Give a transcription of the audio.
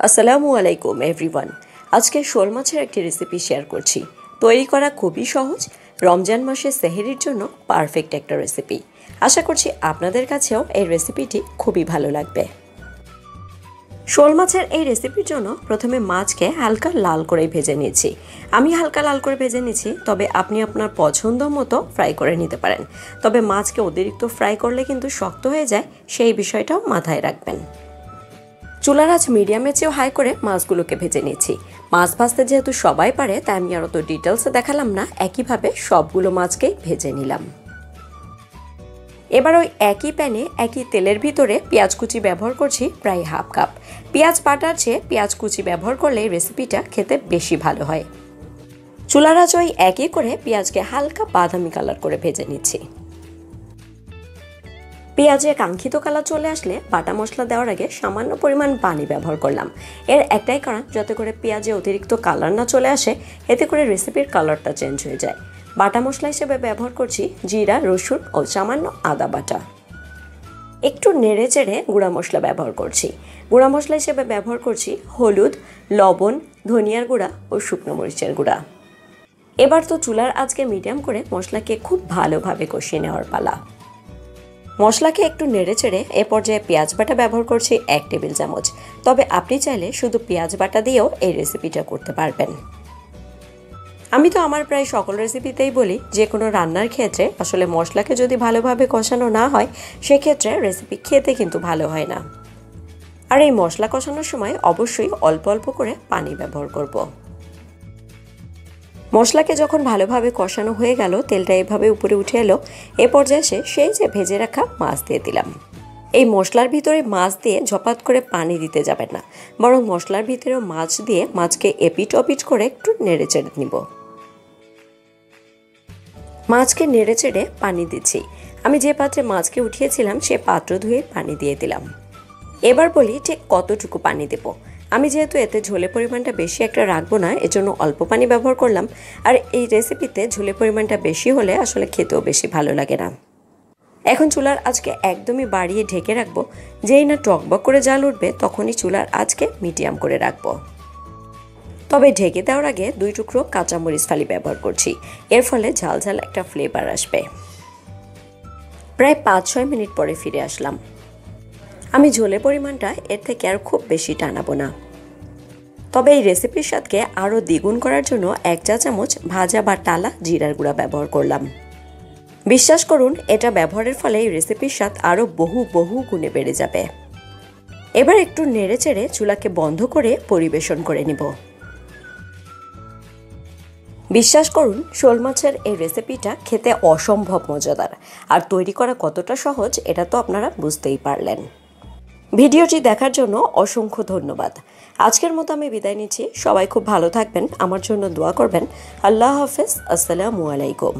আসসালামু আলাইকুম এভরিওয়ান। আজকে শোল মাছের একটি রেসিপি শেয়ার করছি। তৈরি করা খুবই সহজ, রমজান মাসে সেহরির জন্য পারফেক্ট একটা রেসিপি। আশা করছি আপনাদের কাছেও এই রেসিপিটি খুবই ভালো লাগবে। শোল মাছের এই রেসিপির জন্য প্রথমে মাছকে হালকা লাল করে ভেজে নিয়েছি। আমি হালকা লাল করে ভেজে নিয়েছি, তবে আপনি আপনার পছন্দ মতো ফ্রাই করে নিতে পারেন। তবে মাছকে অতিরিক্ত ফ্রাই করলে কিন্তু শক্ত হয়ে যায়, সেই বিষয়টাও মাথায় রাখবেন। চুলার আঁচ মিডিয়ামে চেয়েও হাই করে মাছগুলোকে ভেজে নিয়েছি। মাছ ভাজতে যেহেতু সবাই পারে, তাই আমি আর অত ডিটেলসে দেখালাম না, একইভাবে সবগুলো মাছকেই ভেজে নিলাম। এবার ওই একই প্যানে একই তেলের ভিতরে পেঁয়াজ কুচি ব্যবহার করছি প্রায় হাফ কাপ। পেঁয়াজ বাটার চেয়ে পেঁয়াজ কুচি ব্যবহার করলে রেসিপিটা খেতে বেশি ভালো হয়। চুলার আঁচ ওই একই করে পেঁয়াজকে হালকা বাদামি কালার করে ভেজে নিচ্ছি। পেঁয়াজে কাঙ্ক্ষিত কালার চলে আসলে বাটা মশলা দেওয়ার আগে সামান্য পরিমাণ পানি ব্যবহার করলাম। এর একটাই কারণ, যাতে করে পেঁয়াজে অতিরিক্ত কালার না চলে আসে, এতে করে রেসিপির কালারটা চেঞ্জ হয়ে যায়। বাটা মশলা হিসেবে ব্যবহার করছি জিরা, রসুন ও সামান্য আদা বাটা। একটু নেড়ে চেড়ে গুঁড়া মশলা ব্যবহার করছি। গুঁড়া মশলা হিসেবে ব্যবহার করছি হলুদ, লবণ, ধনিয়ার গুঁড়া ও শুকনো মরিচের গুঁড়া। এবার তো চুলার আঁচকে মিডিয়াম করে মশলাকে খুব ভালোভাবে কষিয়ে নেওয়ার পালা। মশলাকে একটু নেড়ে চেড়ে এ পর্যায়ে পেঁয়াজ বাটা ব্যবহার করছি 1 টেবিল চামচ। তবে আপনি চাইলে শুধু পেঁয়াজ বাটা দিয়েও এই রেসিপিটা করতে পারবেন। আমি তো আমার প্রায় সকল রেসিপিতেই বলি, যে কোনো রান্নার ক্ষেত্রে আসলে মশলাকে যদি ভালোভাবে কষানো না হয়, সেক্ষেত্রে রেসিপি খেতে কিন্তু ভালো হয় না। আর এই মশলা কষানোর সময় অবশ্যই অল্প অল্প করে পানি ব্যবহার করব। মশলাকে যখন ভালোভাবে কষানো হয়ে গেল, তেলটা এভাবে উপরে উঠে এলো, এ পর্যায়ে সেই যে ভেজে রাখা মাছ দিয়ে দিলাম। এই মশলার ভিতরে মাছ দিয়ে ঝপাত করে পানি দিতে যাবেন না, বরং মশলার ভিতরেও মাছ দিয়ে মাছকে এপিট ওপিট করে একটু নেড়ে চেড়ে নিব। মাছকে নেড়ে চেড়ে পানি দিচ্ছি। আমি যে পাত্রে মাছকে উঠিয়েছিলাম সে পাত্র ধুয়ে পানি দিয়ে দিলাম। এবার বলি ঠিক কতটুকু পানি দেব। আমি যেহেতু এতে ঝোলের পরিমাণটা বেশি একটা রাখবো না, এজন্য অল্প পানি ব্যবহার করলাম। আর এই রেসিপিতে ঝোলের পরিমাণটা বেশি হলে আসলে খেতেও বেশি ভালো লাগে না। এখন চুলার আঁচকে একদমই বাড়িয়ে ঢেকে রাখবো। যেই না টকবক করে জাল উঠবে, তখনই চুলার আঁচকে মিডিয়াম করে রাখবো। তবে ঢেকে দেওয়ার আগে 2 টুকরো কাঁচামরিচ ফালি ব্যবহার করছি। এর ফলে ঝাল ঝাল একটা ফ্লেভার আসবে। প্রায় 5-6 মিনিট পরে ফিরে আসলাম। আমি ঝোলের পরিমাণটা এর থেকে আর খুব বেশি টানাবো না। তবে এই রেসিপির স্বাদকে আরও দ্বিগুণ করার জন্য 1 চা চামচ ভাজা বা টালা জিরার গুঁড়া ব্যবহার করলাম। বিশ্বাস করুন, এটা ব্যবহারের ফলে এই রেসিপির স্বাদ আরও বহু গুণে বেড়ে যাবে। এবার একটু নেড়ে চেড়ে চুলাকে বন্ধ করে পরিবেশন করে নিব। বিশ্বাস করুন, শোল মাছের এই রেসিপিটা খেতে অসম্ভব মজাদার, আর তৈরি করা কতটা সহজ এটা তো আপনারা বুঝতেই পারলেন। ভিডিওটি দেখার জন্য অসংখ্য ধন্যবাদ। আজকের মতো আমি বিদায় নিচ্ছি। সবাই খুব ভালো থাকবেন, আমার জন্য দোয়া করবেন। আল্লাহ হাফেজ। আসসালামু আলাইকুম।